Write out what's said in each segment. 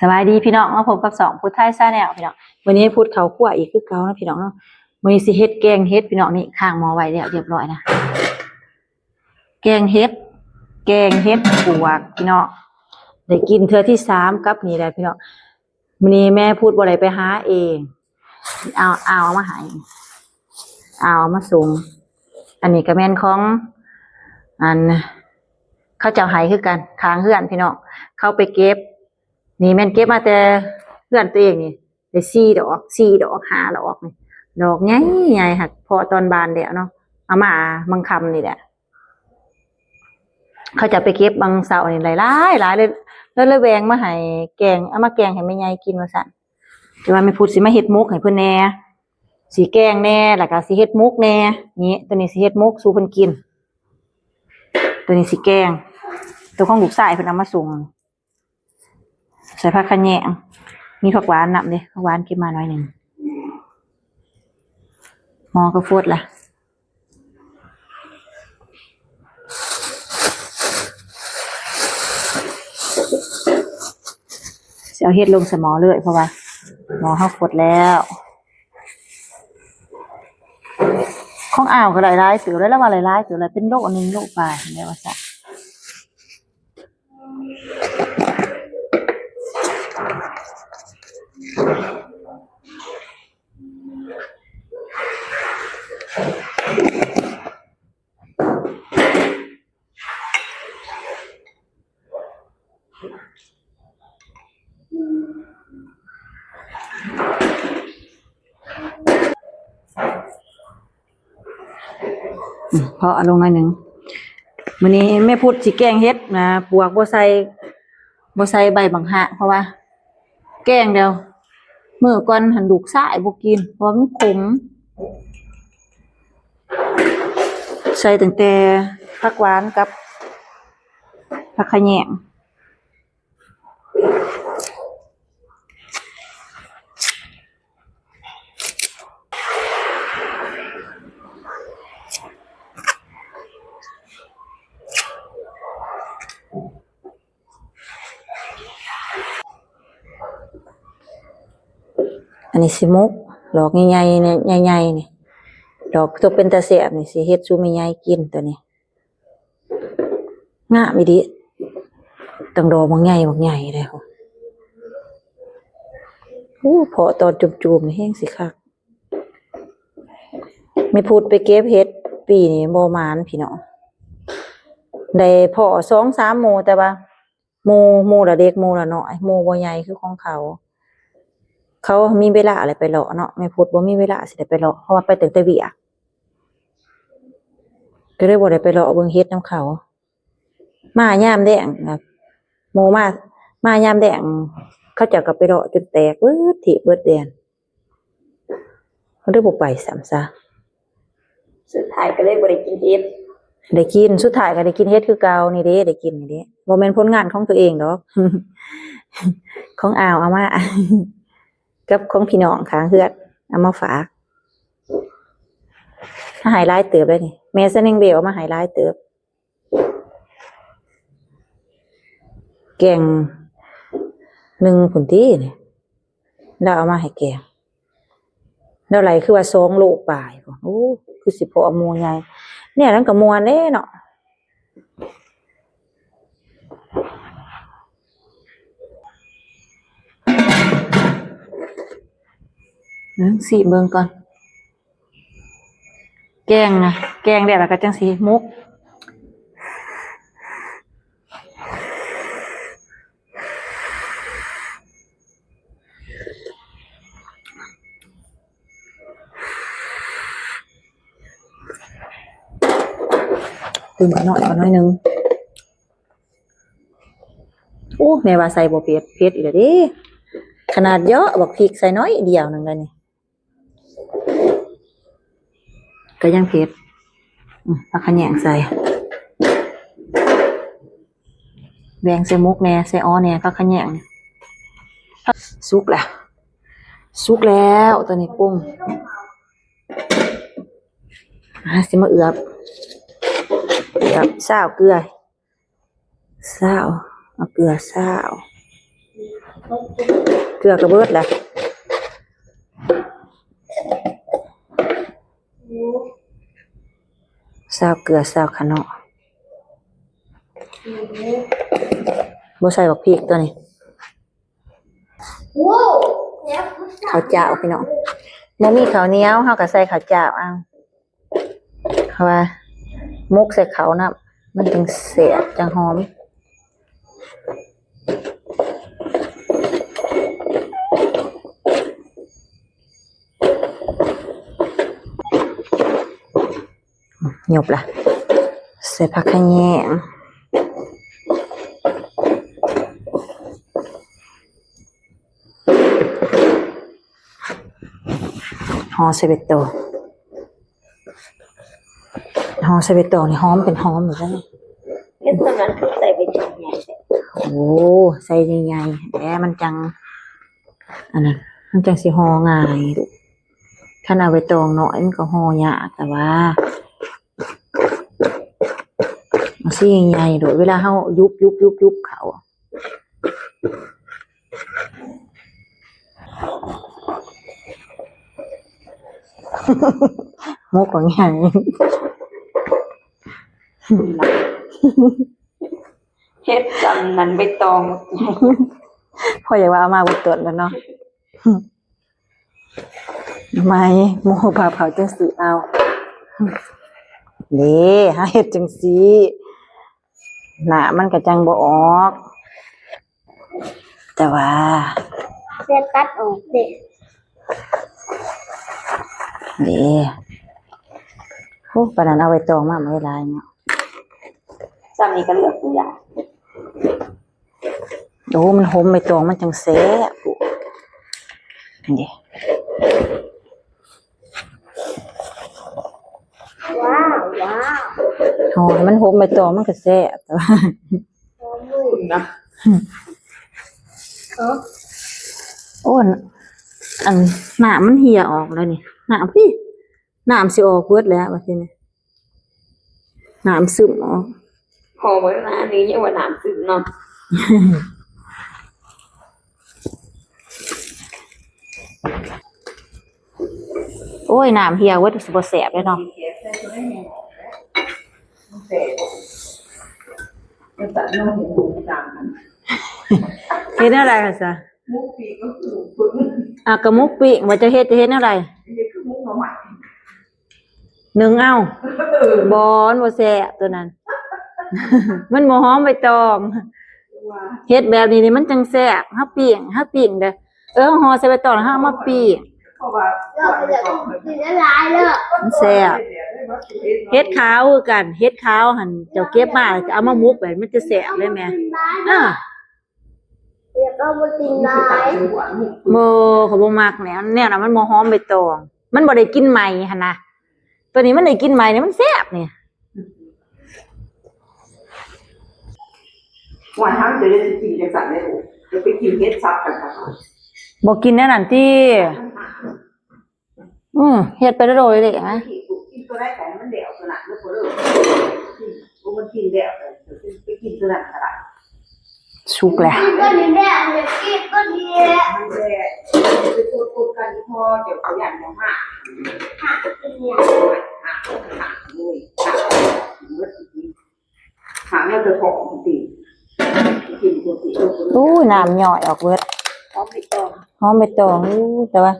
สบายดีพี่น้องมาพบกับสองพุทธไทยชาแนลพี่น้องวันนี้พูดเขาคั่วอีกคือเก่านะพี่น้องเนาะวันนี้สิเฮ็ดแกงเฮ็ดพี่น้องนี่ข้างหม้อไว้แล้วเรียบร้อยนะแกงเฮ็ดปวกพี่น้องได้กินเทื่อที่3กับนี่แหละพี่น้องวันนี้แม่พูดบ่ได้ไปหาเองเอามาให้เอามาส่งอันนี้ก็แม่นของอันเขาเจ้าให้คือกันค้างเฮือนพี่น้องเข้าไปเก็บนี่แม่นเก็บมาแต่เพื่อนตัวเองนี่ได้4 ดอก5 ดอกนี่ดอกใหญ่ๆค่ะพอตอนบานเดี๋ยวเนาะเอามาบางคำนี่แหละเขาจะไปเก็บบางเสาร์นี่หลายเลยแล้วเลยแวงมาให้แกงเอามาแกงให้แม่ยายกินว่าซั่นแต่ว่าไม่พูดสิมาเฮ็ดมุกให้เพิ่นแน่สิแกงแน่แล้วก็สิเฮ็ดมุกแน่นี่ตัวนี้สิเฮ็ดมุกสู่เพิ่นกินตัวนี้สิแกงตัวของลูกชายเพิ่นเอามาส่งใส่ผักขะแยงมีผักหวานนำเด้ผักหวานเก็บมาหน่อยนึงหม้อก็ฟดล่ะเอาเฮ็ดลงใส่หม้อเลยเพราะว่าหม้อเฮาฟดแล้วของอ่าวก็หลายๆตัวแล้วมาหลายๆตัวแล้วเป็นโลนึงโลปลายแม่ว่าซะพอเอาลงหน่อยนึงมื้อนี้แม่พูดสิแกงเฮ็ดนะปวกบ่ใส่ใบบังหะเพราะว่าแกงเดียวมื้อก่อนหันลูกชายบ่กินเพราะมันขมใส่ตั้งแต่ผักหวานกับผักขะแยงอันนี้สิมุกดอกใหญ่ๆเนี่ยใหญ่ๆนี่ดอกตัวเป็นตาแซ่บนี่สิเฮ็ดสู่แม่ยายกินตัวนี้งามอีดิตั้งดอกบักใหญ่เลยค่ะพอตอนจุ่มๆนี่แห้งสิคักไม่พูดไปเก็บเฮ็ดปีนี้บ่หมานพี่น้องได้พอ2-3โมแต่ว่าโมละเด็กโมละน้อยโมบ่ใหญ่คือของเขามีเวลาอะไรไปเลาะเนาะไม่พูดบ่มีเวลาสิได้ไปเลาะเพราะว่าไปตั้งแต่เวียกก็เลยบ่ได้ไปเลาะเบิ่งเฮ็ดนำเขามายามแดงนะโมมายามแดงเขาเจ้าก็ไปเลาะจนแตกเบิดที่เบิดแดนเขาได้บ่ไปซ้ำซะสุดท้ายก็เลยบ่ได้กินเฮ็ดได้กินสุดท้ายก็ได้กินเฮ็ดคือเก่านี่เด้ได้กินนี่เด้บ่แม่นผลงานของตัวเองดอก ของอาวเอามากับของพี่น้องข้างเฮือนเอามาฝากถ้าหายหลายเติบเลยนี่แม่ซะนึงเบลเอามาหายหลายเติบแกง1พุ่นตินี่แล้วเอามาให้แกงแล้วไหลคือว่า2 โลปลายพุ่นโอ้คือสิพอหมู่ใหญ่เนี่ยนั้นก็ม่วนเด้เนาะสิเบิ่งก่อนแกงแล้วก็จังสิมุกตื่นหน่อยนึงโอ้แม่ว่าใส่บ่เผ็ดอีกแล้วเด้ขนาดเยอะบักพริกใส่น้อยเดียวนึงได้นี่ก็ยังเผ็ดผักขะแยงใส่แบ่งใส่มุกแน่ใส่อ้อแน่ผักขะแยงสุกแล้วตัวนี้ปรุงสิมาเอือบกับซาวเกลือซาวเอาเกลือซาว เกลือกระเบิดแหละซาวเกลือซาวขะเนาะบ่ใส่บักพริกตัวนี้ข้าวเจ้าพี่น้องบ่มีข้าวเหนียวเฮาก็ใส่ข้าวเจ้าเอาเพราะว่ามุกใส่ข้าวน่ะมันจึงแซ่บจังหอมหยบล่ะใส่ผักขะแยงห่อใส่ใบตองห่อใส่ใบตองนี่หอมเป็นหอมอยู่แล้วนี่เอ๊ะตอนนั้นใส่ใบตองใหญ่โอ้ใส่ใหญ่ๆแต่มันจังอันนั้นมันจังสิห่อง่ายลูกถ้าเอาใบตองน้อยมันก็ห่อยากแต่ว่าสิใหญ่โดยเวลาเฮายุบเขามุกของใหญ่เฮ็ดจำนั้นใบตอง พ่ออยากว่าเอามาบุตรกันเนาะทำไมหมูเผาจังสีเอานี่หาเห็ดจังสีหนามันกระจังบ่ออกแต่ว่าเสียตัดออกเด็กนี่โอ้ปานนั้นเอาไว้ตองมาไม่ลายเนาะจำนี้ก็เลือกผู้ใหญ่ โอ้มันหอมใบตองมันจังแซ่บนี่ว้าวหอมมันหอมใบตองมันก็แซ่บแต่ว่า คุณนะ โอ้อันหนามมันเหี่ยออกแล้วนี่หนามพี่หนามสิออกเบิดแล้วว่าซี่นี่หนามซึมออก พอไว้นะอันนี้ยังว่าน้ำซึมเนาะ โอ้ยหนามเหี่ยเบิดสิบ่แซ่บเลยเนาะเฮ็ดอะไรล่ะซะมุกปีกก็คือฝึกกะมุกปีกว่าจะเฮ็ดอะไรหนึ่งเอาบอนบ่แซ่บตัวนั้น มันบ่หอมใบตองเฮ็ดแบบนี้นี่มันจังแซ่บเฮาปิ้งเด้อห่อใส่ใบตองแล้วเฮาเอามาปิ้งเราไปเดี๋ยวกินละลายเลย มันแซ่บเฮ็ดขาวคือกันเฮ็ดขาวหั่นเจ้าเก็บมาแล้วจะเอามามุกแบบมันจะแซ่บเลยแม่เดี๋ยวก็มากินลาย เขาบ่มักแนวน่ะมันบ่หอมใบตองมันบ่ได้กินใหม่หั่นน่ะตัวนี้มันได้กินใหม่เนี่ยมันแซ่บนี่ วันทั้งจะได้กินจังสันได้ถูกจะไปกินเฮ็ดซับกันค่ะ บ่กินแน่นั่นติเฮ็ดไปโดยเลยนะกินตัวได้แต่มันเดี่ยวตัวนั้นแล้วพอเลิกมันกินเดี่ยวไปกินตัวนั้นขนาดสุกแล้วก็ดีแน่เลยกินก็ดีมันแย่ไปพูดกันพอเดี๋ยวเขาอย่างของห่าเนี่ยด้วยหางเราจะของตีกินตัวตีน้ำย่อยออกเบิดหอมใบตองแต่ว่า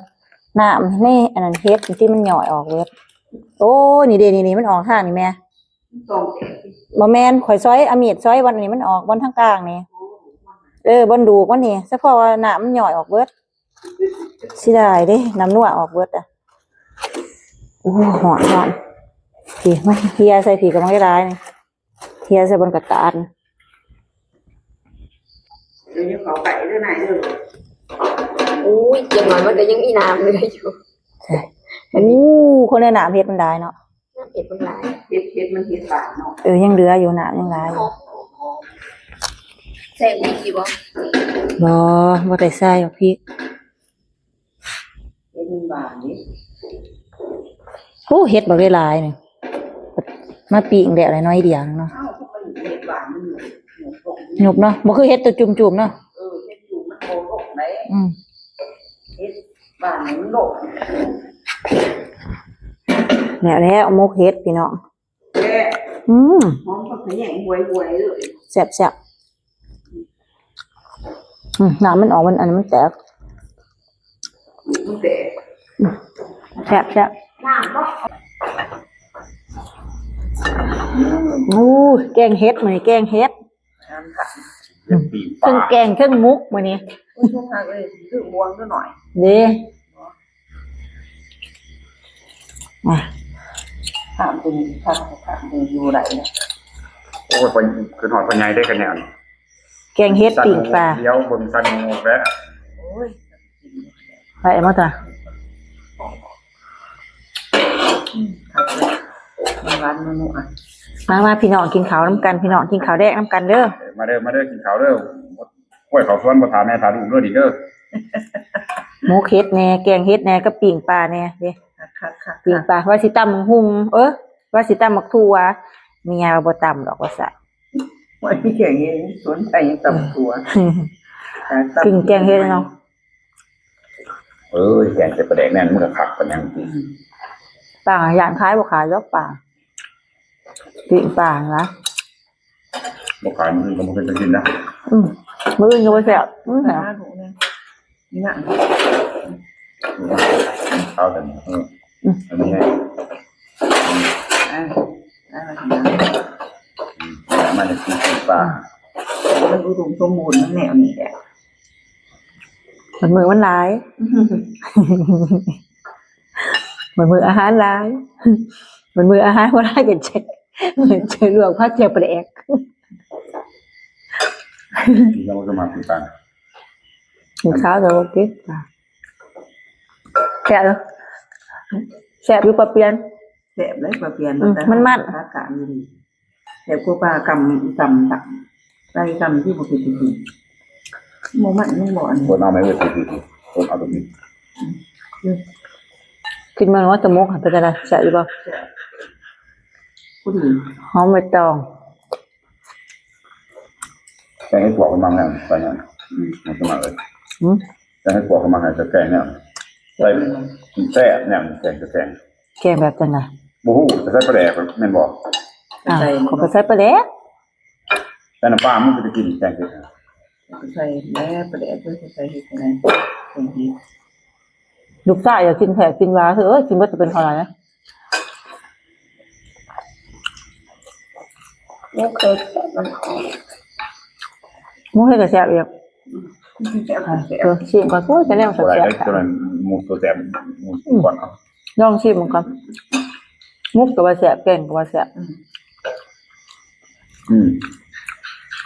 น้ำนี่อันนั้นเฮ็ดที่มันย่อยออกเบิดโอ้นี่เด้นี่มันออกทางนี่แม่บ่แม่นข่อยซอยเอามีดซอยวันนี้มันออกบนทางกลางนี่บนดูกมันนี่เฉพาะว่าน้ำมันย่อยออกเบิดสิได้เด้น้ำนัวออกเบิดอ่ะโอ้หอนพี่ไม่เฮียใส่ผีกับมันร้ายนี่เฮียใส่บนกระดาษเดี๋ยวเขาไก่เรื่องไหนเลย อุ้ยยังน้อยมันก็ยังมีน้ำเลยอยู่ใช่คนในน้ำเฮ็ดมันได้เนาะน้ำเผ็ดมันหลายเฮ็ดมันเฮ็ดปากเนาะยังเหลืออยู่น้ำยังหลายใส่พริกดีบ่บ่ได้ใส่พริกเฮ็ดมันบางนี่โอ้เฮ็ดบ่ได้หลายนี่มาปิ้งแดดน้อยเดียวเนาะเฮ็ดบางมันหนุบเนาะบ่คือเฮ็ดตัวจุ่มๆเนาะเฮ็ดอยู่มันโต เฮ็ดบ้านมันโลก เนี่ยแล้วหมกเฮ็ดพี่น้อง แก่ หอมผักขยงหวยๆเลย แซ่บน้ำมันออกมันอันนั้นมันแตก มันแต่ แซ่บ น้ำก็ อู้แกงเฮ็ดมื้อนี้แกงเฮ็ด น้ำค่ะ ปีก เครื่องแกงเครื่องมุกมื้อนี้ อุ้ยพวกทางเลยซื้อบวงก็หน่อย เด้อ่ะ ถามเป็นอยู่ไหนนะ โอ้ยคนคือหอดคนใหญ่ได้กันเนี่ย แกงเฮ็ดปิ้งปลา เดี๋ยวบนสันงูแล้ว โอ้ย ไปมาจ้ะ ครับเลยร้านมันนุ่ม มาพี่น้องกินข้าวน้ำกันพี่น้องกินข้าวแดกน้ำกันเด้อ มาเด้อกินข้าวเด้อห้วยเขาสวนบ่ถามแม่ถามลูกเด้อดิเด้อ หมูเฮ็ดแหน่แกงเฮ็ดแหน่กับปิ้งปลาแหน่เด้ ค่ะ ปิ้งปลาว่าสิตำบักหุ่งว่าสิตำบักทั่วเมียว่าบ่ตำดอกว่าซะ วันที่แข่งเองสวนใจยังต่ำตัว กินแกงเฮ็ดเนาะ แกงจะประแดกแน่นมันก็คักกันยังจริง ปลาย่างคล้ายบ่ขายดอกปลาปิ้งปลานะ บ่ขายมันก็บ่เป็นจะกินนะ มื้ออื่นก็บ่แซ่บแซ่บ นี่นะ ข้าวแต่อันนี้ไง มันจะกินปลา มันอุดมสมบูรณ์นั่นแนวนี้แหละ มันมือมันหลายมันมืออาหารหลายมันมืออาหารบ่ได้กันเจ๊ลวกผักเจียวปลาแดก แล้วมันก็มาเป็นปลา กินข้าวแต่บ่กินแซ่บอยู่แซ่บอยู่ปลาเปียน แสบเลยปลาเปลี่ยนอากาศดีแสบกว่าปลากำตักไรกำที่บุกติดโมมันไม่บ่อน คนเอาไม่เว้ยทีคนเอาตรงนี้ กินมันว่าจะมกเป็นจังได๋แซ่บอยู่บ่ ผู้ดี หอมใบตอง แกงให้ปวกมันมาแล้วไปเนี่ยมันจะมาเลยแกงให้ปวกมันมาให้จะแกงเนี่ยใส่แซ่เนี่ยแกงจะแกง แกงแบบจังได๋ บูฮูจะใส่ปลาแดกแม่นบอก ใส่ เขาก็ใส่ปลาแดก แต่น้ำปลามันจะกินแกงเผ็ด ใส่แล้วประเดี๋ยวใส่เห็ดอะไรตรงนี้ ลูกชายอยากกินแผลกินหวาคือกินบ่จะเป็นเท่าไหร่นะ โอเค หมูเฮ็ดก็แซ่บอีก แซ่บแซ่บ ชิมก่อนโอ้ยจะแนว ตัวไหน แซ่บ ได้ตัวนั้นมูตัวแสบมูก่อนเอา ลองชิมมันก่อนมุกก็ว่าแซ่บแกงก็ว่าแซ่บ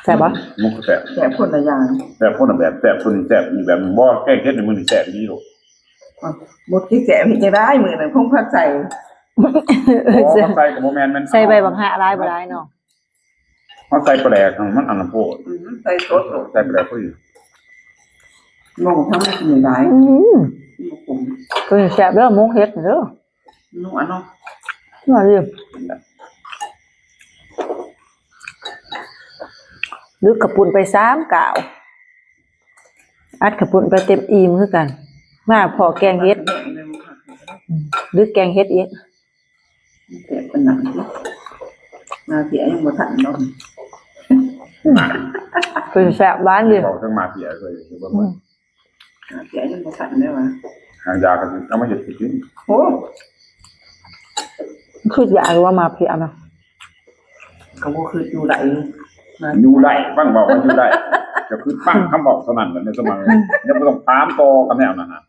แซ่บบ่ มูแสบ แซ่บคนละอย่าง แสบคนละแบบแสบคนแสบอีกแบบบ่แกงเผ็ดในมือนี่แสบดีลูก หมดที่แซ่บจะได้มือหนึ่งคงพักใส่ ใส่กับโมแมนมัน ใส่ใบบักหะหลายบ่หลายเนาะ มันใส่ปลาแดกมันอันนั้นโพด ใส่สด ใส่ปลาแดกผู้หญิง งงทั้งไม่ได้ ผม ก็แซ่บเด้อมุกเฮ็ดเด้อ นุ่มเนาะ มาดิลึกกระปุ่นไป3กาวอัดกระปุ่นไปเต็มอิ่มคือกันมาพอแกงเฮ็ดหรือแกงเฮ็ดอีก แซ่บเป็นหนังมาเสียยังบ่ทันเนาะ ก็แซ่บหวานดิ บอกทั้งมาเสียเลยคือว่า เสียยังบ่ทันได้ว่า หางยาก็คือเอามาเห็ดกิน โอ้ คืออยากรู้ว่ามาเพียนะ ก็บ่คืออยู่ไหล อยู่ได้บ้างบอกว่าอยู่ได้ก็คือปั้งคำบอกเท่านั้นในสมัยยังไม่ต้องตามต่อกันแนวนะฮะ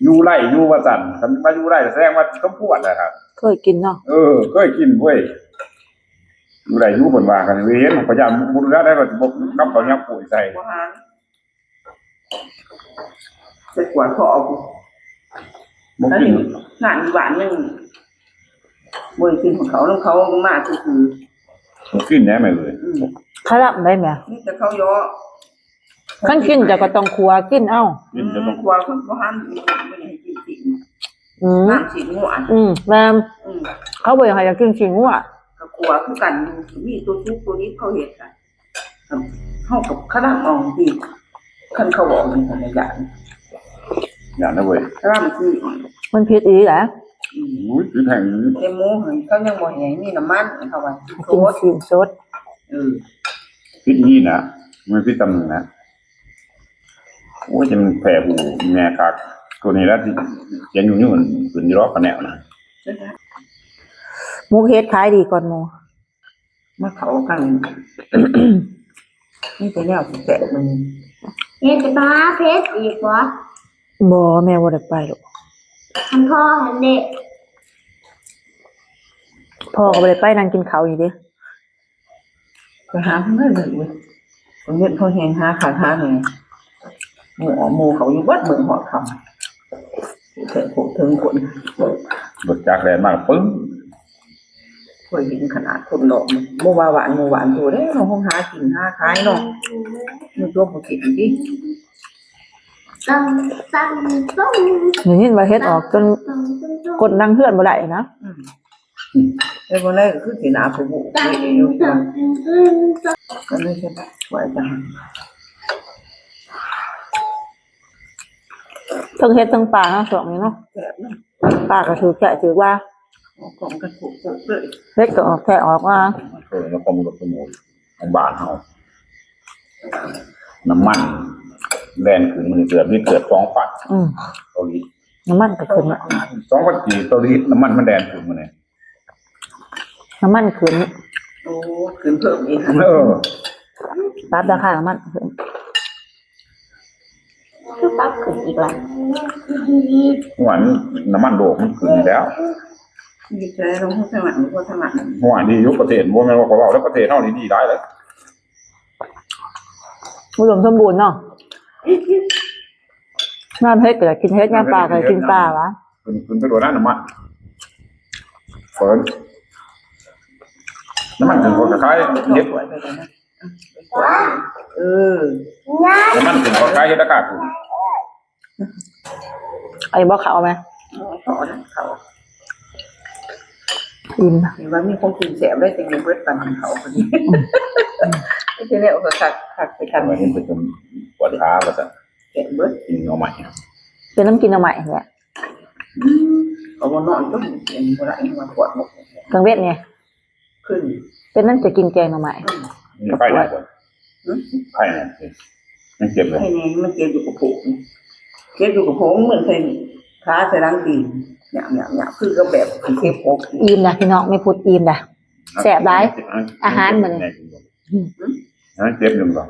อยู่ไร่อยู่ว่าจันทร์คันมาอยู่ไร่แสดงว่าต้องปวดแหละครับ เคยกินเนาะ เคยกินเว้ยอยู่ไร่อยู่บนว่ากันเวียนพยายามบุญได้แบบบกน้ำเขายับปุ๋ยใส่ บ่หานไปกวาดเขาเอา บก แล้ว กิน งานหวานยังบ่กินของเขาแล้วเขามาคือ บกกินแน่ไหมเลย ขลับได้ไหม นี่แต่เขาย่อ ขั้นกินแต่ก็ต้องครัวกินเอ้า กินจะต้อง กลัวเขาบ่หันไม่ได้กินสิ น้ำสีงัว แม่เขาบอกให้กินสิงัว ก็กลัวคือกันมีตัวทุกตัวนี้เขาเห็นกันเฮากับขนาดมองดี ขั้นเขาบอกมันอะไรอย่าง อย่างนั้นเว้ย ร่ำคือ มันผิดอีหละ อุ้ยคือแพง เต็มหมูเขายังบ่แห้งนี่น้ำมันเขาว่าโค กิน ตร ซีนสด พิษนี่นะมันพิษตำหนึ่งนะโอ้ยจะมันแผลหูแม่คักตัวนี้แล้วยังอยู่นี่มันขึ้นอยู่รอบกันแนวนะ หมูเฮ็ดขายดีก่อนหมู มาเขากันนี่เป็นแนวแสบมัน เฮ็ดจะมาเพชรอีกวะ บ่แม่บ่ได้ไปหรอก ทันพ่อทันเด็ก พ่อก็บ่ได้ไปนั่งกินข้าวอยู่เด้ ก็หาไม่เลยเว้ยคนเฮ็ดเขาแหงหาขาดหาแหงหมูเขาอยู่วัดเมืองหอดคำแต่ผมถึงคน รถจักรแรงมากปึ้ง เคยเห็นขนาดคนดอกเมื่อวานหวานตัวเด้เราห้องหากินหาขายเนาะมันตัวผมคิดดิ ตั้งตั้งตั้ง เดี๋ยวนี้ว่าเฮ็ดออกจนกดนั่งเฮือนบ่ได้นะ ไอ้คนแรกก็คือสีหนาผมบุ ตั้ง ไม่ได้อยู่ ตั้ง ก็เลยใช่ไหมสวยจัง ทั้งเฮ็ดทั้งปลาเนาะช่วงนี้เนาะ แบบนั้น ปลาก็ถือแกะถือว่า ของกระปุกเลย เฮ็ดก็ออกแค่ออกมา เออแล้วก็มันก็สมุนของบ้านเฮาน้ำมันแรงขึ้นมันเกิดนี่เกิด2 ปัด อืม เกาหลี น้ำมันก็ขึ้นอะ 2 ปัดกี่เกาหลีน้ำมันมันแดงขึ้นมาเนี่ย น้ำมันขึ้น โอ้ขึ้นเพิ่มอีก เออ ปรับราคาน้ำมันขึ้น คือปั๊บขึ้นอีกแล้ว หวานน้ำมันโลกมันขึ้นอยู่แล้ว ดีใจลงข้างหลังก็ข้างหลัง หวานดียุคประเทศบ่แม่นว่าเขาเว้าแล้วประเทศเฮานี่ดีได้เลย อุดมสมบูรณ์เนาะน้ำเฮ็ดก็อยากกินเฮ็ดน้ำปลาก็อยากกินปลาวะ ขึ้นไปโดนน้ำมันเฟิร์นน้ำมันถึงคนคล้ายๆเฮ็ด สวยไปเลยนะเออ น้ำมันถึงคนคล้ายเฮ็ดอากาศขึ้น ไอ้บ่เขาไหม ต่อนะเขา อิ่ม เห็นว่ามีคนกินแสบได้แต่ยังเบิดปันเขาคนนี้ไม่ใช่เนี่ยก็ขัดไปกัน มาเห็นไปจนปวดขาว่าซั่น แกะเบิด กินเอาใหม่ เป็นน้ำกินเอาใหม่เนี่ย เขาบอกนอนต้องเสียงอะไรมาปวดหมด กลางเวทเนี่ย ขึ้น เป็นนั่นจะกินแกงเอาใหม่ มีไข้ไหมก่อนไข้เนี่ยยังเจ็บเลย ให้เนี่ยมันเจ็บอยู่กับผมเจ็บอยู่กับผมเหมือนใส่ขาใส่รังดีหยาบคือก็แบบเจ็บปก อิ่มนะพี่น้องไม่พูดอิ่มนะแสบร้ายอาหารมัน นั่นเจ็บอยู่ก่อน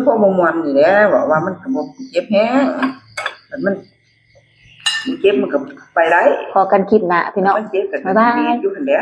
พอมวนอยู่แล้วบอกว่ามันก็เจ็บแห้งมันเจ็บมันก็ไปได้ พอกันคลิปหนะพี่น้อง มันเจ็บกับ บ๊ายบาย อยู่หันเดีย